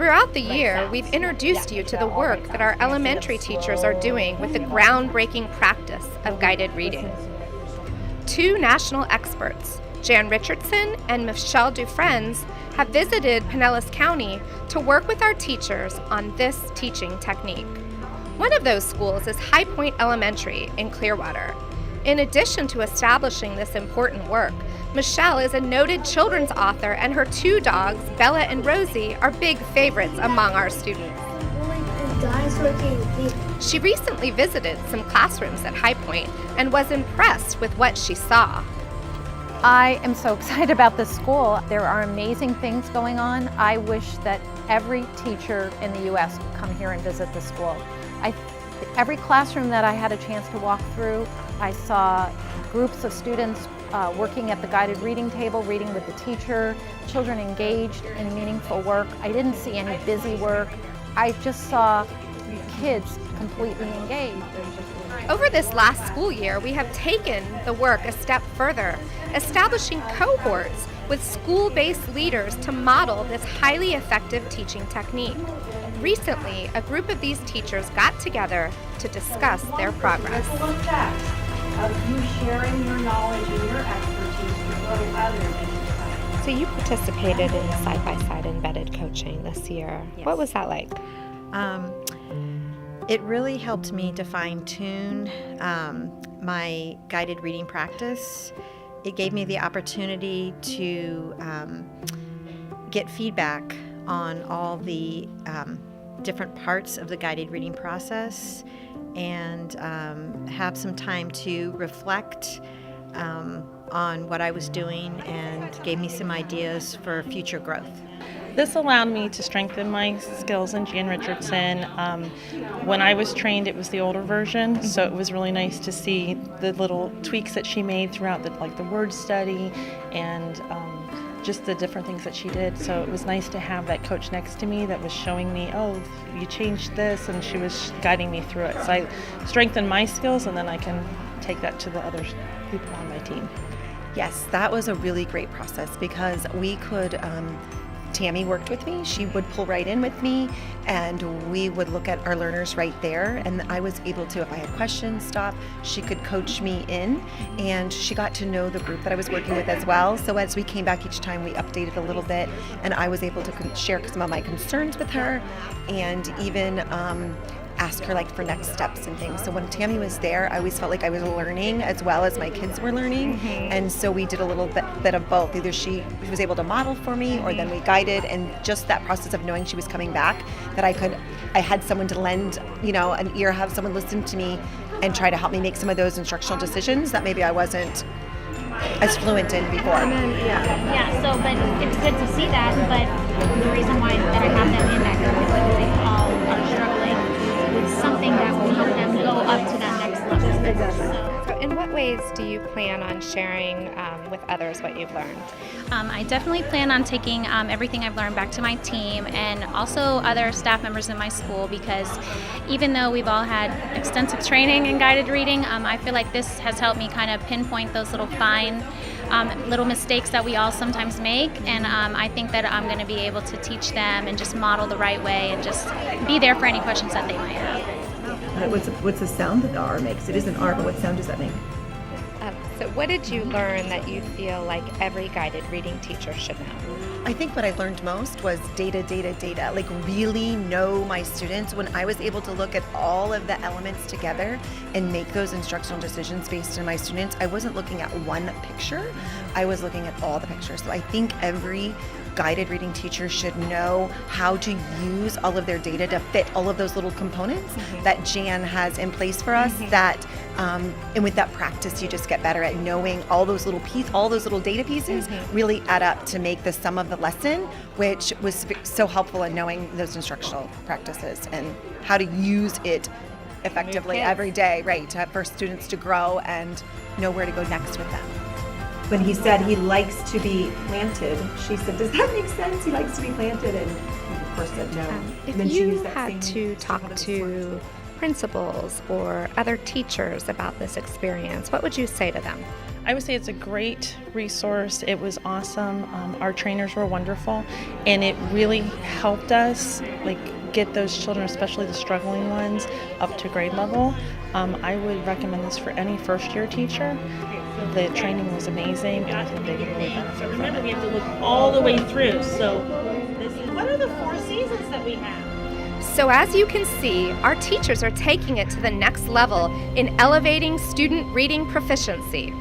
Throughout the year, we've introduced you to the work that our elementary teachers are doing with the groundbreaking practice of guided reading. Two national experts, Jan Richardson and Michele Dufresne, have visited Pinellas County to work with our teachers on this teaching technique. One of those schools is High Point Elementary in Clearwater. In addition to establishing this important work, Michele is a noted children's author, and her two dogs, Bella and Rosie, are big favorites among our students. She recently visited some classrooms at High Point and was impressed with what she saw. I am so excited about this school. There are amazing things going on. I wish that every teacher in the U.S. would come here and visit the school. Every classroom that I had a chance to walk through, I saw groups of students working at the guided reading table, reading with the teacher, children engaged in meaningful work. I didn't see any busy work. I just saw kids completely engaged. Over this last school year, we have taken the work a step further, establishing cohorts with school-based leaders to model this highly effective teaching technique. Recently, a group of these teachers got together to discuss their progress. Of you sharing your knowledge and your expertise with others. So you participated in the side-by-side embedded coaching this year. Yes. What was that like? It really helped me to fine-tune my guided reading practice. It gave me the opportunity to get feedback on all the different parts of the guided reading process and have some time to reflect on what I was doing, and gave me some ideas for future growth. This allowed me to strengthen my skills in Jan Richardson. When I was trained, it was the older version, so it was really nice to see the little tweaks that she made throughout the word study and just the different things that she did. So it was nice to have that coach next to me that was showing me, oh, you changed this, and she was guiding me through it. So I strengthened my skills, and then I can take that to the other people on my team. Yes, that was a really great process because we could, Tammy worked with me. She would pull right in with me, and we would look at our learners right there, and I was able to, if I had questions, stop. She could coach me in, and she got to know the group that I was working with as well. So as we came back each time, we updated a little bit, and I was able to share some of my concerns with her, and even ask her for next steps and things. So when Tammy was there, I always felt like I was learning as well as my kids were learning. And so we did a little bit of both. Either she was able to model for me, or then we guided, and just that process of knowing she was coming back, that I had someone to lend, an ear, have someone listen to me and try to help me make some of those instructional decisions that maybe I wasn't as fluent in before. So, but it's good to see that, but the reason why that I have them in that group is because they all are struggling with something that will help them go up to that next level. So in what ways do you plan on sharing with others what you've learned? I definitely plan on taking everything I've learned back to my team and also other staff members in my school, because even though we've all had extensive training in guided reading, I feel like this has helped me kind of pinpoint those little fine little mistakes that we all sometimes make, and I think that I'm going to be able to teach them and just model the right way and just be there for any questions that they might have. What's the sound that the R makes? It is an R, but what sound does that make? So what did you learn that you feel like every guided reading teacher should know? I think what I learned most was data. Really know my students. When I was able to look at all of the elements together and make those instructional decisions based on my students, I wasn't looking at one picture. I was looking at all the pictures. So I think every guided reading teacher should know how to use all of their data to fit all of those little components that Jan has in place for us. And with that practice, you just get better at knowing all those little data pieces really add up to make the sum of the lesson, which was so helpful in knowing those instructional practices and how to use it effectively every day, right, for students to grow and know where to go next with them. When he said he likes to be planted, she said, does that make sense? He likes to be planted? And he of course said no. If you had to talk to principals or other teachers about this experience, what would you say to them? I would say it's a great resource. It was awesome. Our trainers were wonderful, and it really helped us get those children, especially the struggling ones, up to grade level. I would recommend this for any first-year teacher. The training was amazing, and I think they would really benefit from Remember, it. we have to look all the way through. So, what are the 4 seasons that we have? So as you can see, our teachers are taking it to the next level in elevating student reading proficiency.